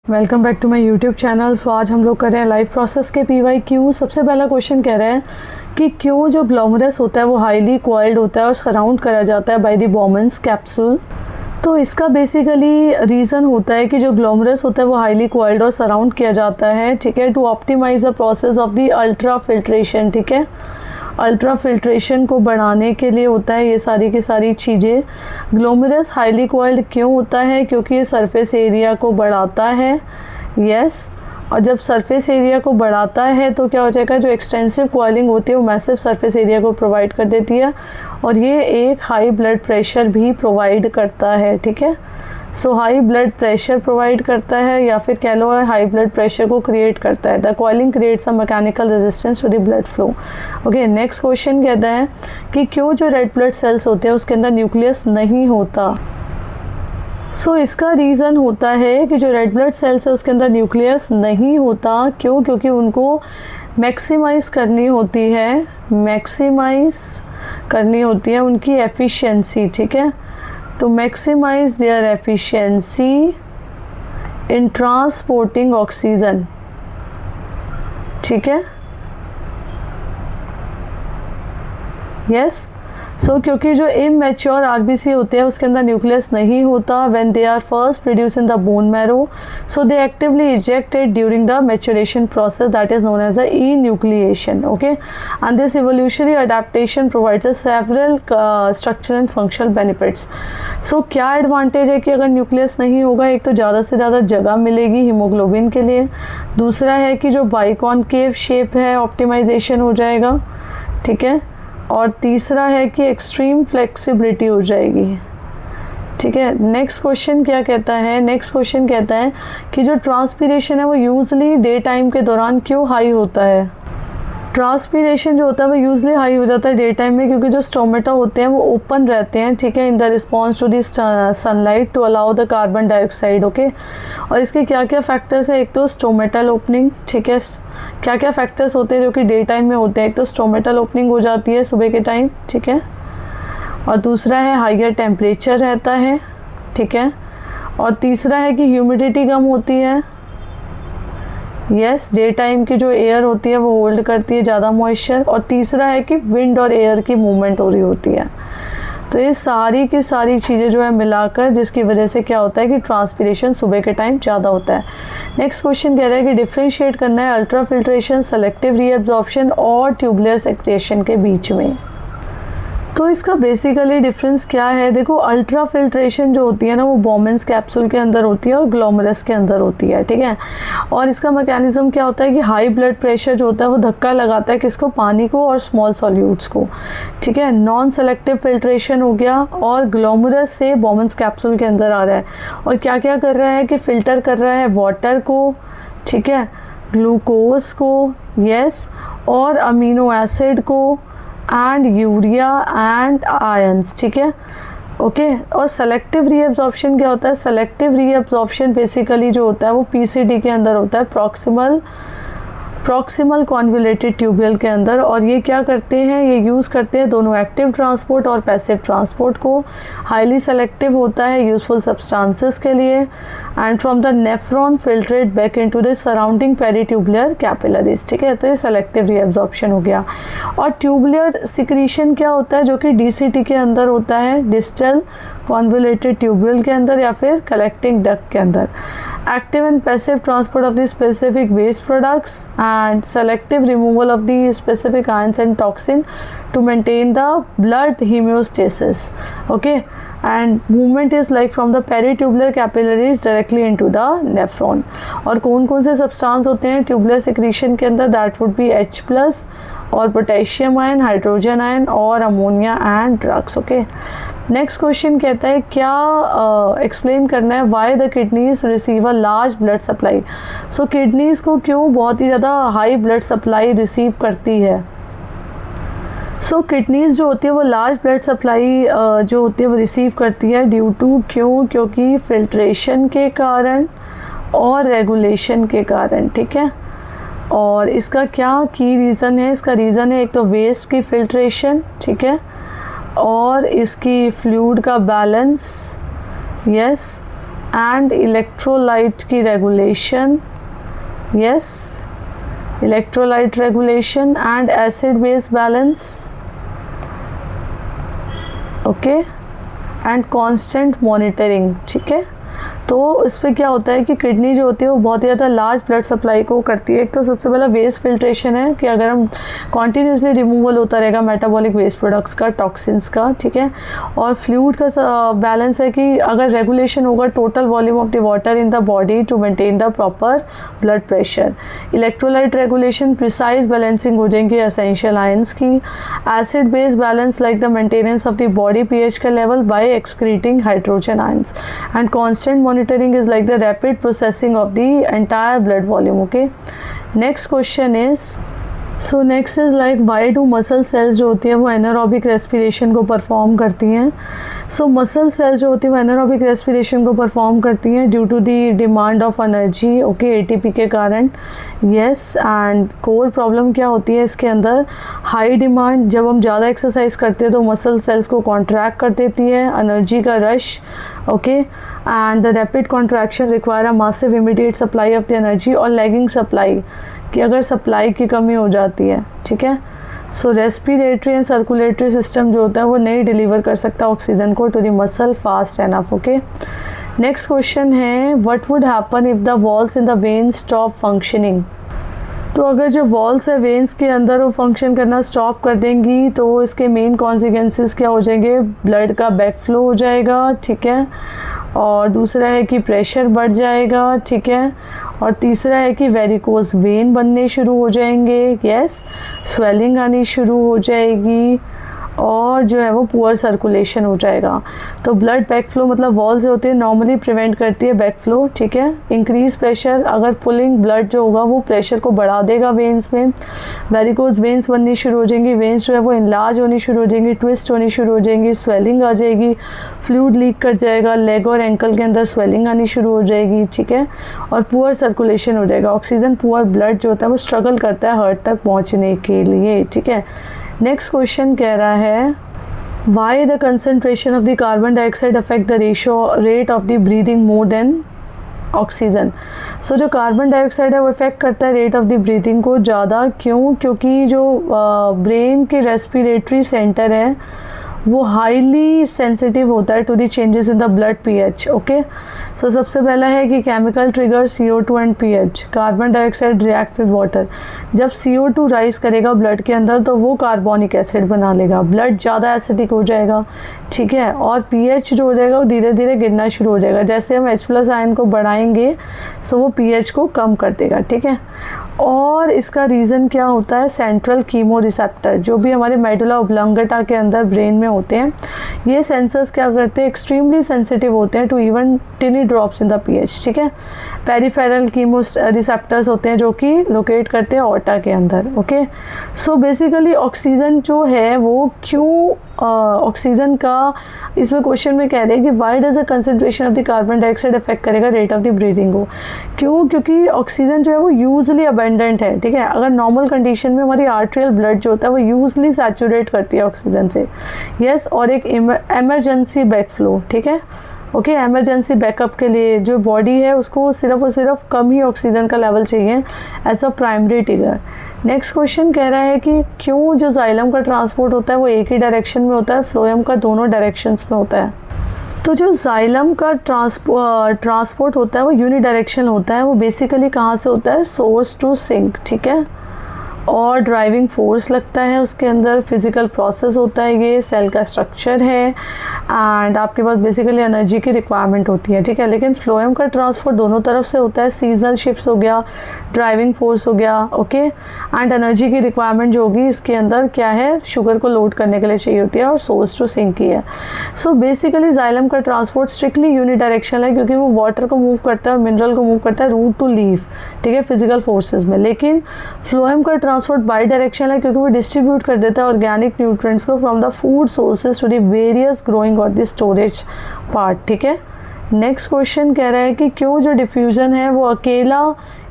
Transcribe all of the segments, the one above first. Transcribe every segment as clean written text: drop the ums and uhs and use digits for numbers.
Welcome back to my YouTube channel. So आज हम लोग कर रहे हैं लाइफ प्रोसेस के PYQ। सबसे पहला क्वेश्चन कह रहा है कि क्यों जो ग्लोमेरुलस होता है वो हाईली कॉइल्ड होता है और सराउंड करा जाता है बाय द बोमन्स कैप्सूल। तो इसका बेसिकली रीज़न होता है कि जो ग्लोमेरुलस होता है वो हाईली कॉइल्ड और सराउंड किया जाता है, ठीक है, to optimise the process of the ultra filtration. ठीक है, अल्ट्रा फिल्ट्रेशन को बढ़ाने के लिए होता है ये सारी की सारी चीज़ें। ग्लोमेरुलस हाईली कॉइल्ड क्यों होता है? क्योंकि ये सरफेस एरिया को बढ़ाता है, यस। और जब सरफेस एरिया को बढ़ाता है तो क्या हो जाएगा, जो एक्सटेंसिव कॉइलिंग होती है वो मैसिव सरफेस एरिया को प्रोवाइड कर देती है और ये एक हाई ब्लड प्रेशर भी प्रोवाइड करता है। ठीक है, so high blood pressure provide करता है या फिर कह लो हाई ब्लड प्रेशर को क्रिएट करता है। The coiling creates a mechanical resistance to the blood flow. Okay, next question कहता है कि क्यों जो रेड ब्लड सेल्स होते हैं उसके अंदर न्यूक्लियस नहीं होता। सो इसका रीज़न होता है कि जो रेड ब्लड सेल्स है उसके अंदर न्यूक्लियस नहीं होता। क्यों? क्योंकि उनको मैक्सिमाइज़ करनी होती है उनकी एफिशिएंसी। ठीक है, to maximize their efficiency in transporting oxygen। ठीक है, यस। सो क्योंकि जो इमेच्योर आरबीसी होते हैं उसके अंदर न्यूक्लियस नहीं होता when they are first produce in the bone marrow, so they actively eject it during the maturation process that is known as the enucleation. Okay, and this evolutionary adaptation provides several structural and functional benefits. So क्या advantage है कि अगर nucleus नहीं होगा, एक तो ज़्यादा से ज़्यादा जगह मिलेगी हीमोग्लोबिन के लिए, दूसरा है कि जो बाइकॉनकेव शेप है ऑप्टिमाइजेशन हो जाएगा, ठीक है, और तीसरा है कि एक्सट्रीम फ्लेक्सिबिलिटी हो जाएगी। ठीक है, नेक्स्ट क्वेश्चन क्या कहता है? नेक्स्ट क्वेश्चन कहता है कि जो ट्रांसपीरेशन है वो यूजली डे टाइम के दौरान क्यों हाई होता है। ट्रांसपीरेशन जो होता है वो यूजली हाई हो जाता है डे टाइम में क्योंकि जो स्टोमेटा होते हैं वो ओपन रहते हैं, ठीक है, in the response to this sunlight to allow the carbon dioxide. Okay, और इसके क्या क्या फैक्टर्स है? एक तो स्टोमेटल ओपनिंग, ठीक है, क्या क्या फैक्टर्स होते हैं जो कि डे टाइम में होते हैं? एक तो स्टोमेटल ओपनिंग हो जाती है सुबह के टाइम, ठीक है, और दूसरा है हाइयर टेम्परेचर रहता है, ठीक है, और तीसरा है कि ह्यूमिडिटी कम होती है, यस, डे टाइम की जो एयर होती है वो होल्ड करती है ज़्यादा मॉइस्चर, और तीसरा है कि विंड और एयर की मूवमेंट हो रही होती है। तो ये सारी की सारी चीज़ें जो है मिलाकर जिसकी वजह से क्या होता है कि ट्रांसपीरेशन सुबह के टाइम ज़्यादा होता है। नेक्स्ट क्वेश्चन कह रहा है कि डिफ्रेंशिएट करना है अल्ट्रा फिल्ट्रेशन, सेलेक्टिव रीअब्जॉर्प्शन और ट्यूबुलर सेक्रेशन के बीच में। तो इसका बेसिकली डिफरेंस क्या है? देखो, अल्ट्रा फिल्ट्रेशन जो होती है ना वो बोमन्स कैप्सूल के अंदर होती है और ग्लोमेरुलस के अंदर होती है, ठीक है, और इसका मैकेनिज्म क्या होता है कि हाई ब्लड प्रेशर जो होता है वो धक्का लगाता है किसको? पानी को और स्मॉल सॉल्यूट्स को, ठीक है। नॉन सेलेक्टिव फिल्ट्रेशन हो गया और ग्लोमेरुलस से बोमन्स कैप्सूल के अंदर आ रहा है और क्या क्या कर रहा है कि फ़िल्टर कर रहा है वाटर को, ठीक है, ग्लूकोज को, यस, और अमीनो एसिड को एंड यूरिया एंड आयंस, ठीक है, ओके। और सेलेक्टिव रीअब्जॉर्प्शन क्या होता है? सेलेक्टिव रीअब्जॉर्प्शन बेसिकली जो होता है वो PCT के अंदर होता है, प्रॉक्सिमल कॉन्वोल्यूटेड ट्यूब्यूल के अंदर, और ये क्या करते हैं, ये यूज़ करते हैं दोनों एक्टिव ट्रांसपोर्ट और पैसिव ट्रांसपोर्ट को। हाईली सेलेक्टिव होता है यूजफुल सब्सटेंसेस के लिए and from the nephron filtrate back into the surrounding peritubular capillaries, ठीक है। तो ये सेलेक्टिव रीअब्जॉर्प्शन हो गया। और ट्यूबुलर सिक्रीशन क्या होता है जो कि DCT के अंदर होता है, डिस्टल कॉन्वोल्यूटेड ट्यूब्यूल के अंदर या फिर कलेक्टिंग डक्ट के अंदर। Active and passive transport of the specific waste products and selective removal of the specific ions and toxin to maintain the blood homeostasis, okay, and movement is like from the peritubular capillaries directly into the nephron। और कौन कौन से substance होते हैं tubular secretion के अंदर? That would be H+ और potassium ion, hydrogen ion और ammonia and drugs, okay. Next question कहता है क्या एक्सप्लेन करना है why the kidneys receive a large blood supply. So kidneys को क्यों बहुत ही ज़्यादा हाई ब्लड सप्लाई रिसीव करती है? सो किडनीज जो होती है वो लार्ज ब्लड सप्लाई जो होती है वो रिसीव करती है ड्यू टू, क्यों? क्योंकि फिल्ट्रेशन के कारण और रेगुलेशन के कारण, ठीक है। और इसका क्या की रीज़न है? इसका रीज़न है एक तो वेस्ट की फिल्ट्रेशन, ठीक है, और इसकी फ्लूइड का बैलेंस, यस, एंड इलेक्ट्रोलाइट की regulation, yes, electrolyte regulation and acid base balance, okay, and constant monitoring, ठीक है। तो इस पर क्या होता है कि किडनी जो होती है वो बहुत ही ज़्यादा लार्ज ब्लड सप्लाई को करती है। एक तो सबसे पहला वेस्ट फिल्ट्रेशन है कि अगर हम कॉन्टीन्यूसली रिमूवल होता रहेगा मेटाबॉलिक वेस्ट प्रोडक्ट्स का, टॉक्सिन्स का, ठीक है। और फ्लूइड का बैलेंस है कि अगर रेगुलेशन होगा total volume of the water in the body to maintain the proper blood pressure. Electrolyte regulation, precise balancing हो जाएंगी एसेंशियल आयंस की। Acid base balance like the maintenance of the body pH का level by excreting hydrogen ions. And constant monitoring is like the rapid processing of the entire blood volume, okay. Next question is, so next is like why do muscle cells जो होती है वो anaerobic respiration को perform करती हैं। सो muscle cells जो होती है वो एनारोबिक रेस्पिरेशन को परफॉर्म करती हैं due to the demand of energy, okay, ATP के कारण, यस। एंड कोर प्रॉब्लम क्या होती है इसके अंदर, हाई डिमांड, जब हम ज़्यादा एक्सरसाइज करते हैं तो मसल सेल्स को कॉन्ट्रैक्ट कर देती है, एनर्जी का rush, okay, and the rapid contraction require a massive immediate supply of the energy और लैगिंग सप्लाई, कि अगर सप्लाई की कमी हो जाती है, ठीक है। सो रेस्पिरेटरी एंड सर्कुलेटरी सिस्टम जो होता है वो नहीं डिलीवर कर सकता ऑक्सीजन को to the muscle fast enough, okay. Next question है, what would happen if the walls in the vein stop functioning. तो अगर जो वॉल्स है वेन्स के अंदर वो फंक्शन करना स्टॉप कर देंगी तो इसके मेन कॉन्सिक्वेंसेस क्या हो जाएंगे, ब्लड का बैक फ्लो हो जाएगा, ठीक है। और दूसरा है कि प्रेशर बढ़ जाएगा, ठीक है। और तीसरा है कि वेरिकोज वेन बनने शुरू हो जाएंगे, यस, स्वेलिंग आनी शुरू हो जाएगी और जो है वो पुअर सर्कुलेशन हो जाएगा। तो ब्लड बैक फ्लो मतलब वॉल जो होती है नॉर्मली प्रिवेंट करती है बैक फ्लो, ठीक है। इंक्रीज प्रेशर, अगर पुलिंग ब्लड जो होगा वो प्रेशर को बढ़ा देगा वेन्स में। वेरिकोज वेन्स बननी शुरू हो जाएंगी, वेन्स जो है वो इनलार्ज होनी शुरू हो जाएंगी, ट्विस्ट होनी शुरू हो जाएंगी, स्वेलिंग आ जाएगी, फ्लूइड लीक कर जाएगा, लेग और एंकल के अंदर स्वेलिंग आनी शुरू हो जाएगी, ठीक है। और पुअर सर्कुलेशन हो जाएगा, ऑक्सीजन पुअर ब्लड जो होता है वो स्ट्रगल करता है हार्ट तक पहुँचने के लिए, ठीक है। नेक्स्ट क्वेश्चन कह रहा है, why the concentration of the carbon dioxide affect the rate of the breathing more than oxygen. So जो कार्बन डाइऑक्साइड है वो इफेक्ट करता है रेट ऑफ द ब्रीदिंग को ज़्यादा, क्यों, क्योंकि जो ब्रेन के रेस्पिरेटरी सेंटर है वो हाईली सेंसिटिव होता है to the changes in the blood pH, okay. So सबसे पहला है कि chemical trigger CO2 and pH, carbon dioxide react with water. जब CO2 राइज करेगा ब्लड के अंदर तो वो कार्बोनिक एसिड बना लेगा, ब्लड ज़्यादा एसिडिक हो जाएगा, ठीक है। और पीएच जो हो जाएगा वो धीरे धीरे गिरना शुरू हो जाएगा, जैसे हम H+ आयन को बढ़ाएंगे सो वो पीएच को कम कर देगा, ठीक है। और इसका रीज़न क्या होता है, सेंट्रल कीमो रिसेप्टर जो भी हमारे मेडुला ओब्लांगेटा के अंदर ब्रेन में होते हैं, ये सेंसर्स क्या करते हैं, एक्सट्रीमली सेंसिटिव होते हैं to even tiny drops in the pH, ठीक है। पेरिफेरल कीमो रिसेप्टर्स होते हैं जो कि लोकेट करते हैं ऑर्टा के अंदर, ओके। सो बेसिकली ऑक्सीजन जो है वो क्यों, ऑक्सीजन का इसमें क्वेश्चन में कह रहे हैं कि why does the concentration of the carbon dioxide affect करेगा रेट ऑफ द ब्रीदिंग को, क्यों, क्योंकि ऑक्सीजन जो है वो यूजली अबेंडेंट है, ठीक है। अगर नॉर्मल कंडीशन में हमारी आर्ट्रियल ब्लड जो होता है वो यूजली सैचुरेट करती है ऑक्सीजन से, यस। और एक इमरजेंसी बैक फ्लो, ठीक है, ओके, एमरजेंसी बैकअप के लिए जो बॉडी है उसको सिर्फ और सिर्फ कम ही ऑक्सीजन का लेवल चाहिए as a primary trigger. Next question कह रहा है कि क्यों जो जाइलम का ट्रांसपोर्ट होता है वो एक ही डायरेक्शन में होता है, फ्लोएम का दोनों डायरेक्शंस में होता है। तो जो जाइलम का ट्रांसपोर्ट होता है वो यूनिडायरेक्शनल होता है, वो बेसिकली कहाँ से होता है, सोर्स टू सिंक, ठीक है। और ड्राइविंग फोर्स लगता है उसके अंदर, फिजिकल प्रोसेस होता है, ये सेल का स्ट्रक्चर है एंड आपके पास बेसिकली एनर्जी की रिक्वायरमेंट होती है, ठीक है। लेकिन फ्लोएम का ट्रांसपोर्ट दोनों तरफ से होता है, सीजनल शिफ्ट्स हो गया, ड्राइविंग फोर्स हो गया, ओके। एंड एनर्जी की रिक्वायरमेंट जो होगी इसके अंदर क्या है, शुगर को लोड करने के लिए चाहिए होती है और सोर्स टू सिंक ही है। सो बेसिकली जाइलम का ट्रांसपोर्ट स्ट्रिक्टली यूनिडायरेक्शनल है क्योंकि वो वाटर को मूव करता है और मिनरल को मूव करता है रूट टू लीव, ठीक है, फिजिकल फोर्सेस में। लेकिन फ्लोएम का ट्रांसपोर्ट बाई डायरेक्शनल है क्योंकि वो डिस्ट्रीब्यूट कर देता है ऑर्गेनिक न्यूट्रिएंट्स को from the food sources to the various growing और द स्टोरेज पार्ट, ठीक है। नेक्स्ट क्वेश्चन कह रहा है कि क्यों जो डिफ्यूज़न है वो अकेला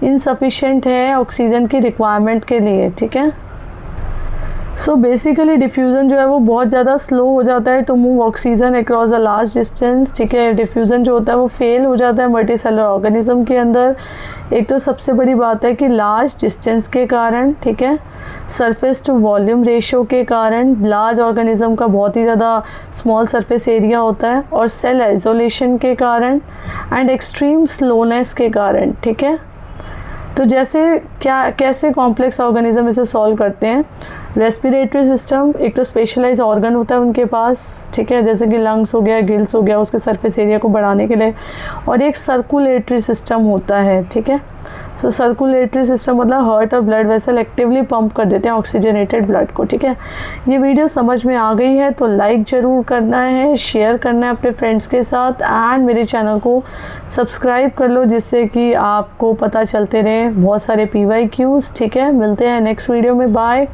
इनसफिशिएंट है ऑक्सीजन की रिक्वायरमेंट के लिए, ठीक है। सो बेसिकली डिफ्यूज़न जो है वो बहुत ज़्यादा स्लो हो जाता है to move oxygen across a large distance, ठीक है। डिफ्यूज़न जो होता है वो फेल हो जाता है मल्टीसेलुलर ऑर्गेनिज्म के अंदर। एक तो सबसे बड़ी बात है कि लार्ज डिस्टेंस के कारण, ठीक है, सरफेस टू वॉल्यूम रेशियो के कारण, लार्ज ऑर्गेनिज्म का बहुत ही ज़्यादा स्मॉल सरफेस एरिया होता है, और सेल आइसोलेशन के कारण एंड एक्सट्रीम स्लोनेस के कारण, ठीक है। तो जैसे कैसे कॉम्प्लेक्स ऑर्गेनिज्म इसे सॉल्व करते हैं। रेस्पिरेटरी सिस्टम, एक तो स्पेशलाइज ऑर्गन होता है उनके पास, ठीक है, जैसे कि लंग्स हो गया, गिल्स हो गया, उसके सरफेस एरिया को बढ़ाने के लिए, और एक सर्कुलेटरी सिस्टम होता है, ठीक है। सो सर्कुलेटरी सिस्टम मतलब हार्ट और ब्लड वेसल एक्टिवली पंप कर देते हैं ऑक्सीजनेटेड ब्लड को, ठीक है। ये वीडियो समझ में आ गई है तो लाइक ज़रूर करना है, शेयर करना है अपने फ्रेंड्स के साथ, एंड मेरे चैनल को सब्सक्राइब कर लो जिससे कि आपको पता चलते रहे बहुत सारे PYQs, ठीक है। मिलते हैं नेक्स्ट वीडियो में, बाय।